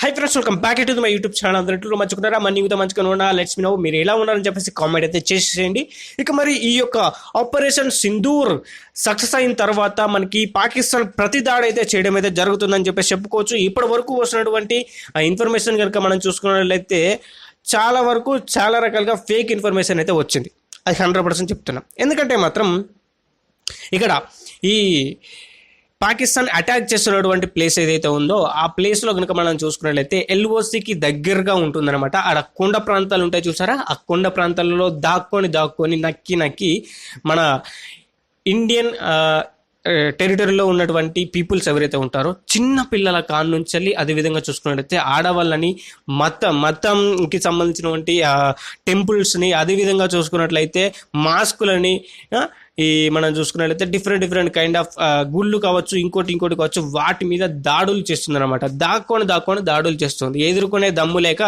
Hi friends, welcome back to my YouTube channel. అందరిలో మంచుకున్నారా? మన యూతో మంచిగా ఉన్నా లెట్స్ మీ నో మీరు ఎలా ఉన్నారని చెప్పేసి కామెంట్ అయితే చేసేయండి. ఇక మరి ఈ యొక్క ఆపరేషన్ సింధూర్ సక్సెస్ అయిన తర్వాత మనకి పాకిస్తాన్ ప్రతి దాడి అయితే చేయడం అయితే జరుగుతుందని చెప్పేసి చెప్పుకోవచ్చు. ఇప్పటి వరకు వస్తున్నటువంటి ఇన్ఫర్మేషన్ కనుక మనం చూసుకున్నట్లయితే చాలా వరకు చాలా రకాలుగా ఫేక్ ఇన్ఫర్మేషన్ అయితే వచ్చింది. అది 100% చెప్తున్నాం. ఎందుకంటే మాత్రం ఇక్కడ ఈ పాకిస్తాన్ అటాక్ చేస్తున్నటువంటి ప్లేస్ ఏదైతే ఉందో ఆ ప్లేస్లో కనుక మనం చూసుకున్నట్లయితే ఎల్ఓసికి దగ్గరగా ఉంటుందన్నమాట. ఆడ కొండ ప్రాంతాలు ఉంటాయి చూసారా, ఆ కొండ ప్రాంతాలలో దాక్కొని నక్కి మన ఇండియన్ టెరిటరీలో ఉన్నటువంటి పీపుల్స్ ఎవరైతే ఉంటారో చిన్న పిల్లల కాన్ నుంచి వెళ్ళి అదేవిధంగా చూసుకున్నట్లయితే ఆడవాళ్ళని మతంకి సంబంధించినటువంటి టెంపుల్స్ని, అదేవిధంగా చూసుకున్నట్లయితే మాస్కులని, ఈ మనం చూసుకున్నట్లయితే డిఫరెంట్ కైండ్ ఆఫ్ గుళ్ళు కావచ్చు, ఇంకోటి కావచ్చు, వాటి మీద దాడులు చేస్తుంది అనమాట. దాక్కొని దాడులు చేస్తుంది. ఎదుర్కొనే దమ్ము లేక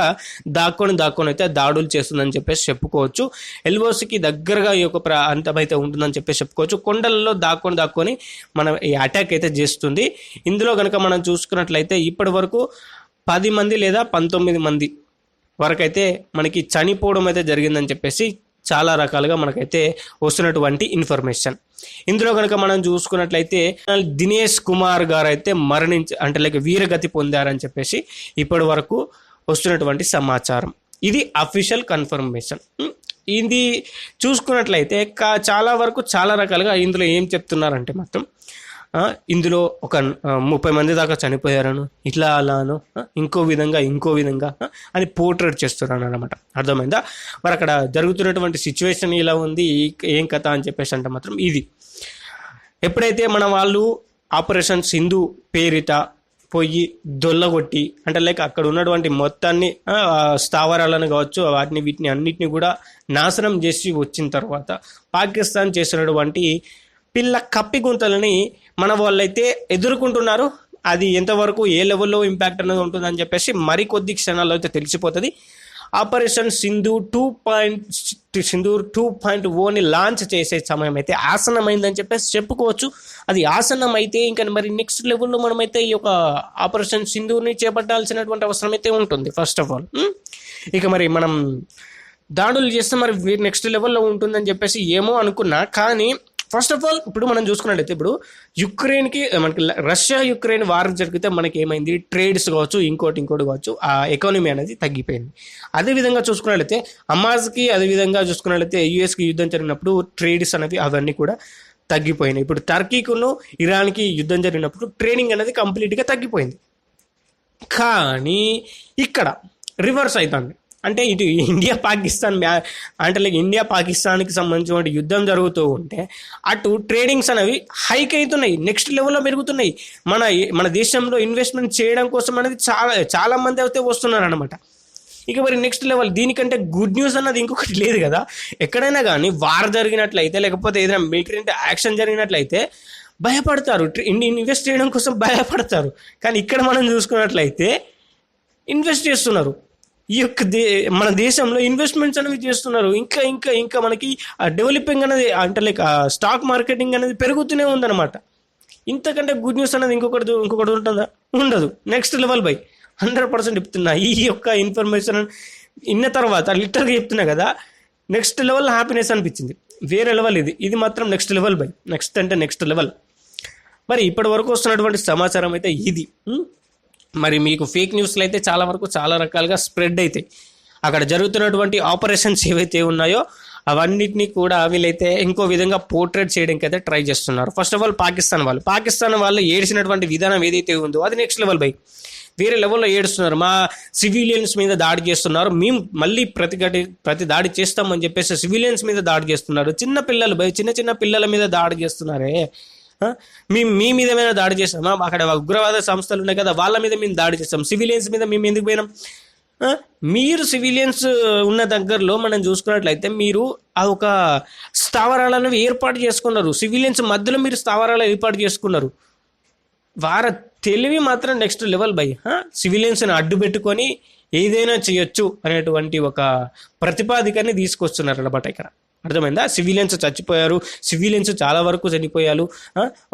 దాక్కొని అయితే దాడులు చేస్తుందని చెప్పేసి చెప్పుకోవచ్చు. ఎల్ఓసికి దగ్గరగా ఈ యొక్క ప్రాంతం అయితే ఉంటుందని చెప్పేసి చెప్పుకోవచ్చు. కొండలలో దాక్కొని మనం ఈ అటాక్ అయితే చేస్తుంది. ఇందులో కనుక మనం చూసుకున్నట్లయితే ఇప్పటి వరకు 10 మంది లేదా 19 మంది వరకైతే మనకి చనిపోవడం అయితే జరిగిందని చెప్పేసి చాలా రకాలుగా మనకైతే వస్తున్నటువంటి ఇన్ఫర్మేషన్. ఇందులో కనుక మనం చూసుకున్నట్లయితే దినేష్ కుమార్ గారు అయితే వీరగతి పొందారని చెప్పేసి ఇప్పటి వరకు వస్తున్నటువంటి సమాచారం. ఇది అఫీషియల్ కన్ఫర్మేషన్. ఇది చూసుకున్నట్లయితే చాలా వరకు చాలా రకాలుగా ఇందులో ఏం చెప్తున్నారంటే మాత్రం ఇందులో ఒక 30 మంది దాకా చనిపోయారను, ఇట్లా అలాను, ఇంకో విధంగా అని పోర్ట్రేట్ చేస్తున్నారు అనమాట. అర్థమైందా? మరి అక్కడ జరుగుతున్నటువంటి సిచ్యువేషన్ ఇలా ఉంది, ఏం కథ అని చెప్పేసి అంటే మాత్రం ఇది ఎప్పుడైతే మన వాళ్ళు ఆపరేషన్ సింధు పేరిట పోయి దొల్లగొట్టి అక్కడ ఉన్నటువంటి మొత్తాన్ని స్థావరాలను కావచ్చు, వీటిని అన్నిటిని కూడా నాశనం చేసి వచ్చిన తర్వాత పాకిస్తాన్ చేసినటువంటి పిల్ల కప్పి గుంతలని మన వాళ్ళైతే ఎదుర్కొంటున్నారు. అది ఎంతవరకు ఏ లెవెల్లో ఇంపాక్ట్ అనేది ఉంటుందని చెప్పేసి మరికొద్ది క్షణాల్లో అయితే తెలిసిపోతుంది. ఆపరేషన్ సింధూర్ 2.0ని లాంచ్ చేసే సమయం అయితే ఆసన్నమైందని చెప్పేసి చెప్పుకోవచ్చు. అది ఆసన్నం అయితే ఇంకా మరి నెక్స్ట్ లెవెల్లో మనమైతే ఈ యొక్క ఆపరేషన్ సింధూర్ని చేపట్టాల్సినటువంటి అవసరం అయితే ఉంటుంది. ఫస్ట్ ఆఫ్ ఆల్ ఇక మరి మనం దాడులు చేస్తే మరి నెక్స్ట్ లెవెల్లో ఉంటుందని చెప్పేసి ఏమో అనుకున్నా, కానీ ఫస్ట్ ఆఫ్ ఆల్ ఇప్పుడు మనం చూసుకున్నట్లయితే ఇప్పుడు యుక్రెయిన్కి మనకి రష్యా యుక్రెయిన్ వార్ జరిగితే మనకి ఏమైంది, ట్రేడ్స్ కావచ్చు, ఇంకోటి కావచ్చు, ఆ ఎకానమీ అనేది తగ్గిపోయింది. అదేవిధంగా చూసుకున్నట్లయితే హమాస్కి, అదేవిధంగా చూసుకున్నట్లయితే యుఎస్కి యుద్ధం జరిగినప్పుడు ట్రేడ్స్ అనేవి అవన్నీ కూడా తగ్గిపోయినాయి. ఇప్పుడు టర్కీకును ఇరాన్కి యుద్ధం జరిగినప్పుడు ట్రేడింగ్ అనేది కంప్లీట్గా తగ్గిపోయింది. కానీ ఇక్కడ రివర్స్ అవుతుంది. అంటే ఇటు ఇండియా పాకిస్తాన్కి సంబంధించిన యుద్ధం జరుగుతూ ఉంటే అటు ట్రేడింగ్స్ అనేవి హైక్ అవుతున్నాయి, నెక్స్ట్ లెవెల్లో పెరుగుతున్నాయి. మన దేశంలో ఇన్వెస్ట్మెంట్ చేయడం కోసం అనేది చాలా మంది అయితే వస్తున్నారు అనమాట. ఇక మరి నెక్స్ట్ లెవెల్ దీనికంటే గుడ్ న్యూస్ అన్నది ఇంకొకటి లేదు కదా. ఎక్కడైనా కానీ వార్ జరిగినట్లయితే లేకపోతే ఏదైనా మిలిటరీ యాక్షన్ జరిగినట్లయితే భయపడతారు, ఇన్వెస్ట్ చేయడం కోసం భయపడతారు. కానీ ఇక్కడ మనం చూసుకున్నట్లయితే ఇన్వెస్ట్ చేస్తున్నారు. ఈ యొక్క మన దేశంలో ఇన్వెస్ట్మెంట్స్ అనేవి చేస్తున్నారు. ఇంకా మనకి డెవలపింగ్ అనేది స్టాక్ మార్కెటింగ్ అనేది పెరుగుతూనే ఉందన్నమాట. ఇంతకంటే గుడ్ న్యూస్ అనేది ఇంకొకటి ఉంటుందా? ఉండదు. నెక్స్ట్ లెవెల్ 100% చెప్తున్నా. ఈ యొక్క ఇన్ఫర్మేషన్ ఇన్న తర్వాత లిటర్గా చెప్తున్నా కదా, నెక్స్ట్ లెవెల్ హ్యాపీనెస్ అనిపించింది. వేరే లెవెల్ ఇది మాత్రం నెక్స్ట్ లెవెల్ నెక్స్ట్ లెవెల్. మరి ఇప్పటి వరకు వస్తున్నటువంటి సమాచారం అయితే ఇది. మరి మీకు ఫేక్ న్యూస్లు అయితే చాలా వరకు చాలా రకాలుగా స్ప్రెడ్ అవుతాయి. అక్కడ జరుగుతున్నటువంటి ఆపరేషన్స్ ఏవైతే ఉన్నాయో అవన్నిటినీ కూడా వీళ్ళైతే ఇంకో విధంగా పోర్ట్రేట్ చేయడానికి అయితే ట్రై చేస్తున్నారు. ఫస్ట్ ఆఫ్ ఆల్ పాకిస్తాన్ వాళ్ళు ఏడ్చినటువంటి విధానం ఏదైతే ఉందో అది నెక్స్ట్ లెవెల్ వేరే లెవెల్లో ఏడుస్తున్నారు. మా సివిలియన్స్ మీద దాడి చేస్తున్నారు, మేము మళ్ళీ ప్రతి దాడి చేస్తామని చెప్పేసి సివిలియన్స్ మీద దాడి చేస్తున్నారు. చిన్న పిల్లల మీద దాడి చేస్తున్నారే. మీ మీద ఏమైనా దాడి చేస్తామా? అక్కడ ఉగ్రవాద సంస్థలు ఉన్నాయి కదా, వాళ్ళ మీద మేము దాడి చేస్తాం. సివిలియన్స్ మీద మేము ఎందుకు పోయినాం? మీరు సివిలియన్స్ ఉన్న దగ్గరలో మనం చూసుకున్నట్లయితే మీరు ఆ ఒక స్థావరాలను ఏర్పాటు చేసుకున్నారు. సివిలియన్స్ మధ్యలో మీరు స్థావరాలు ఏర్పాటు చేసుకున్నారు. తెలివి మాత్రం నెక్స్ట్ లెవెల్ సివిలియన్స్ని అడ్డు పెట్టుకొని ఏదైనా చేయొచ్చు అనేటువంటి ఒక ప్రతిపాదికని తీసుకొస్తున్నారు అన్నమాట. ఇక్కడ అర్థమైందా? సివిలియన్స్ చచ్చిపోయారు, సివిలియన్స్ చాలా వరకు చనిపోయారు.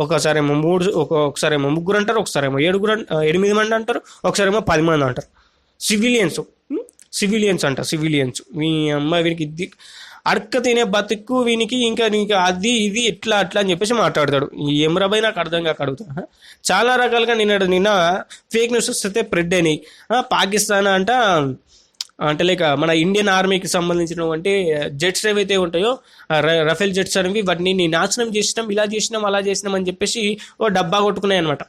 ఒకసారేమో 3, ఒకసారేమో 3 అంటారు, ఒకసారేమో 8 మంది అంటారు, ఒకసారేమో 10 మంది అంటారు. సివిలియన్స్ అంట, సివిలియన్స్. మీ అమ్మాయి వీనికి అడక్క తినే బతుకు వీనికి, ఇంకా అది ఇది ఇట్లా అట్లా అని చెప్పేసి మాట్లాడతాడు. ఏం రాబాయి నాకు అర్థం కాక అడుగుతా. చాలా రకాలుగా నిన్న ఫేక్ న్యూస్ అయితే స్ప్రెడ్ అయినాయి. పాకిస్తాన్ అంటే లైక్ మన ఇండియన్ ఆర్మీకి సంబంధించినటువంటి జెట్స్ ఏవైతే ఉంటాయో రఫేల్ జెట్స్ అనేవి, వాటిని నాశనం చేసినాం, ఇలా చేసినాం, అలా చేసినాం అని చెప్పేసి ఓ డబ్బా కొట్టుకున్నాయి అనమాట.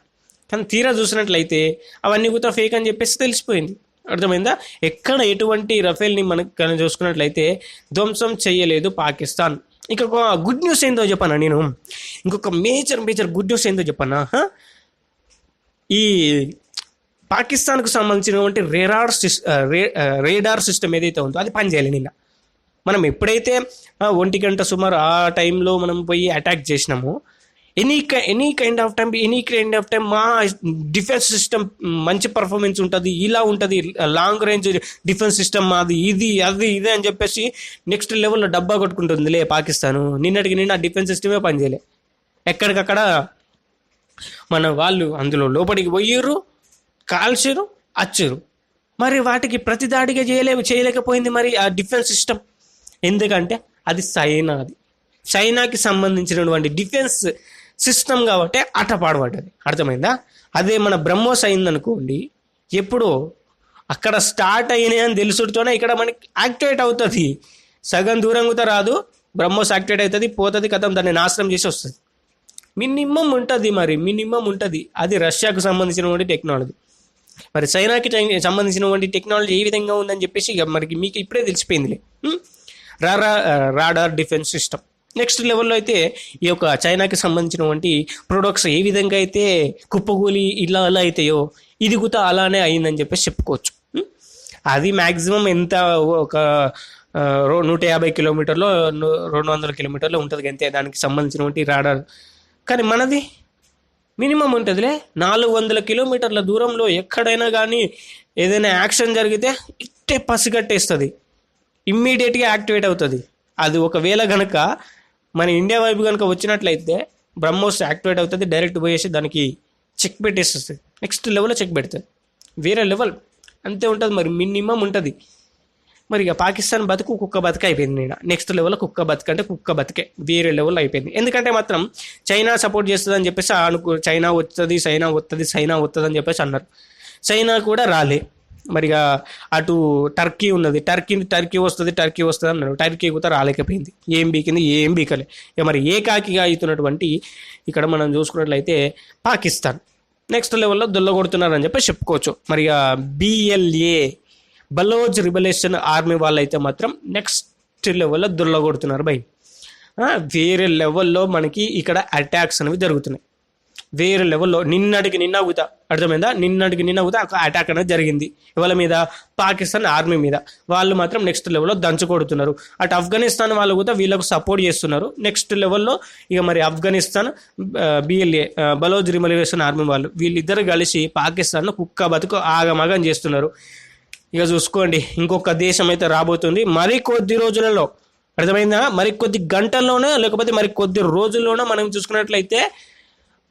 కానీ తీరా చూసినట్లయితే అవన్నీ కూడా ఫేక్ అని చెప్పేసి తెలిసిపోయింది. అర్థమైందా? ఎక్కడ ఎటువంటి రఫేల్ని మనకు చూసుకున్నట్లయితే ధ్వంసం చేయలేదు పాకిస్తాన్. ఇంకొక గుడ్ న్యూస్ ఏందో చెప్పనా నేను, ఇంకొక మేజర్ గుడ్ న్యూస్ ఏందో చెప్పనా. ఈ పాకిస్తాన్కు సంబంధించినటువంటి రేడార్ సిస్టమ్ ఏదైతే ఉందో అది పనిచేయాలి. నిన్న మనం ఎప్పుడైతే 1 గంట సుమారు ఆ టైంలో మనం పోయి అటాక్ చేసినామో, ఎనీ కైండ్ ఆఫ్ టైం మా డిఫెన్స్ సిస్టమ్ మంచి పర్ఫార్మెన్స్ ఉంటుంది, ఇలా ఉంటుంది, లాంగ్ రేంజ్ డిఫెన్స్ సిస్టమ్ మాది, ఇది అని చెప్పేసి నెక్స్ట్ లెవెల్లో డబ్బా కొట్టుకుంటుందిలే పాకిస్తాను. నిన్న డిఫెన్స్ సిస్టమే పనిచేయలే. ఎక్కడికక్కడ మన వాళ్ళు అందులో లోపలికి పోయిర్రు, కాల్చిరు, అచ్చురు. మరి వాటికి ప్రతిదాడిగా చేయలేకపోయింది మరి ఆ డిఫెన్స్ సిస్టమ్. ఎందుకంటే అది చైనాకి సంబంధించినటువంటి డిఫెన్స్ సిస్టమ్ కాబట్టి అటపాడబడ్డది. అర్థమైందా? అదే మన బ్రహ్మోస్ అయిందనుకోండి, ఎప్పుడో అక్కడ స్టార్ట్ అయినాయి అని తెలుసుతోనే ఇక్కడ మనకి యాక్టివేట్ అవుతుంది. సగం దూరం కూడా రాదు, బ్రహ్మోస్ యాక్టివేట్ అవుతుంది, పోతుంది, కథం దాన్ని నాశనం చేసి వస్తుంది. మినిమం ఉంటుంది. అది రష్యాకు సంబంధించినటువంటి టెక్నాలజీ. మరి చైనాకి సంబంధించినటువంటి టెక్నాలజీ ఏ విధంగా ఉందని చెప్పేసి మనకి మీకు ఇప్పుడే తెలిసిపోయిందిలే. రాడార్ డిఫెన్స్ సిస్టమ్ నెక్స్ట్ లెవెల్లో అయితే ఈ యొక్క చైనాకి సంబంధించినటువంటి ప్రొడక్ట్స్ ఏ విధంగా అయితే కుప్పగూలి ఇలా అవుతాయో, ఇది కూడా అలానే అయిందని చెప్పేసి చెప్పుకోవచ్చు. అది మ్యాక్సిమం ఎంత ఒక 150 కిలోమీటర్లో 200 కిలోమీటర్లో ఉంటుంది అంతే దానికి సంబంధించినటువంటి రాడార్. కానీ మనది మినిమం ఉంటుందిలే, 400 కిలోమీటర్ల దూరంలో ఎక్కడైనా కానీ ఏదైనా యాక్షన్ జరిగితే ఇట్టే పసిగట్టేస్తుంది, ఇమ్మీడియట్గా యాక్టివేట్ అవుతుంది. అది ఒకవేళ కనుక మన ఇండియా వైపు కనుక వచ్చినట్లయితే బ్రహ్మోస్ యాక్టివేట్ అవుతుంది, డైరెక్ట్ పోయేసి దానికి చెక్ పెట్టేస్తుంది, నెక్స్ట్ లెవెల్లో చెక్ పెడుతుంది. వేరే లెవెల్ అంతే ఉంటుంది. మరి మినిమం ఉంటుంది. మరి ఇక పాకిస్తాన్ బతుకు కుక్క బతుక అయిపోయింది. నేను నెక్స్ట్ లెవెల్లో కుక్క బతికే వేరే లెవెల్ అయిపోయింది. ఎందుకంటే మాత్రం చైనా సపోర్ట్ చేస్తుంది అని చెప్పేసి చైనా వస్తుంది అని చెప్పేసి అన్నారు. చైనా కూడా రాలే. మరిగా అటు టర్కీ ఉన్నది, టర్కీ వస్తుంది అన్నారు. టర్కీ కూడా రాలేకపోయింది. ఏం బీకలే. మరి ఏకాకిగా అవుతున్నటువంటి ఇక్కడ మనం చూసుకున్నట్లయితే పాకిస్తాన్ నెక్స్ట్ లెవెల్లో దొల్లగొడుతున్నారని చెప్పి చెప్పుకోవచ్చు. మరి BLA బలోచ్ లిబరేషన్ ఆర్మీ వాళ్ళు అయితే మాత్రం నెక్స్ట్ లెవెల్లో దొల్లగొడుతున్నారు బై. వేరే లెవెల్లో మనకి ఇక్కడ అటాక్స్ అనేవి జరుగుతున్నాయి. వేరే లెవెల్లో నిన్నటికి నిన్న కూడా ఒక అటాక్ అనేది జరిగింది. ఎవరి మీద? పాకిస్తాన్ ఆర్మీ మీద. వాళ్ళు మాత్రం నెక్స్ట్ లెవెల్లో దంచుకొడుతున్నారు. అటు ఆఫ్ఘనిస్తాన్ వాళ్ళు కూడా వీళ్ళకు సపోర్ట్ చేస్తున్నారు. నెక్స్ట్ లెవెల్లో ఇక మరి Afghanistan BLA Baloch liberation army వాళ్ళు వీళ్ళిద్దరు కలిసి పాకిస్తాన్ను కుక్క బతుకు ఆగమాగం చేస్తున్నారు. ఇక చూసుకోండి, ఇంకొక దేశం అయితే రాబోతుంది మరి కొద్ది రోజులలో. అర్థమైందా? మరి కొద్ది గంటల్లోనే లేకపోతే మరి కొద్ది రోజుల్లోనే మనం చూసుకున్నట్లయితే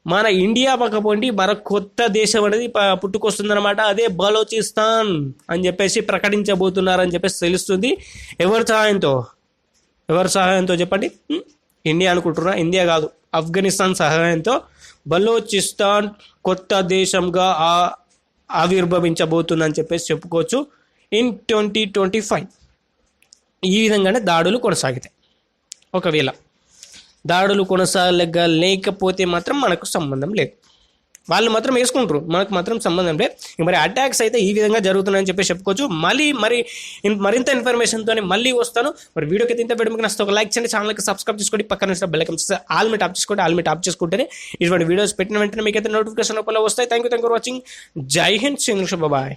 మన ఇండియా పక్కపోండి మరొక కొత్త దేశం అనేది పుట్టుకొస్తుందన్నమాట. అదే బలోచిస్తాన్ అని చెప్పేసి ప్రకటించబోతున్నారని చెప్పేసి తెలుస్తుంది. ఎవరి సహాయంతో చెప్పండి? ఇండియా అనుకుంటున్నా? ఇండియా కాదు, ఆఫ్ఘనిస్తాన్ సహాయంతో బలోచిస్తాన్ కొత్త దేశంగా ఆవిర్భవించబోతుందని చెప్పేసి చెప్పుకోవచ్చు ఇన్ 2025. ఈ విధంగానే దాడులు కొనసాగుతాయి. ఒకవేళ దాడులు కొనసాగలేకపోతే మాత్రం మనకు సంబంధం లేదు. వాళ్ళు మాత్రం వేసుకుంటారు, మనకు మాత్రం సంబంధం లేదు. మరి అటాక్స్ అయితే ఈ విధంగా జరుగుతున్నాయని చెప్పేసి చెప్పుకోవచ్చు. మరింత ఇన్ఫర్మేషన్తో మళ్ళీ వస్తాను. మరి వీడియోకి అయితే ఇంత వీడియో మీకు నచ్చితే ఒక లైక్ చేయండి, ఛానల్కి సబ్స్క్రైబ్ చేసుకోండి, పక్కన బెల్ ఐకాన్ ఆల్ మీ టాప్ చేసుకుంటేనే ఇటువంటి వీడియోస్ పెట్టిన వెంటనే మీకు అయితే నోటిఫికేషన్ రూపంలో వస్తాయి. Thank you for watching. జై హింద్, శ్రీ బాయ్.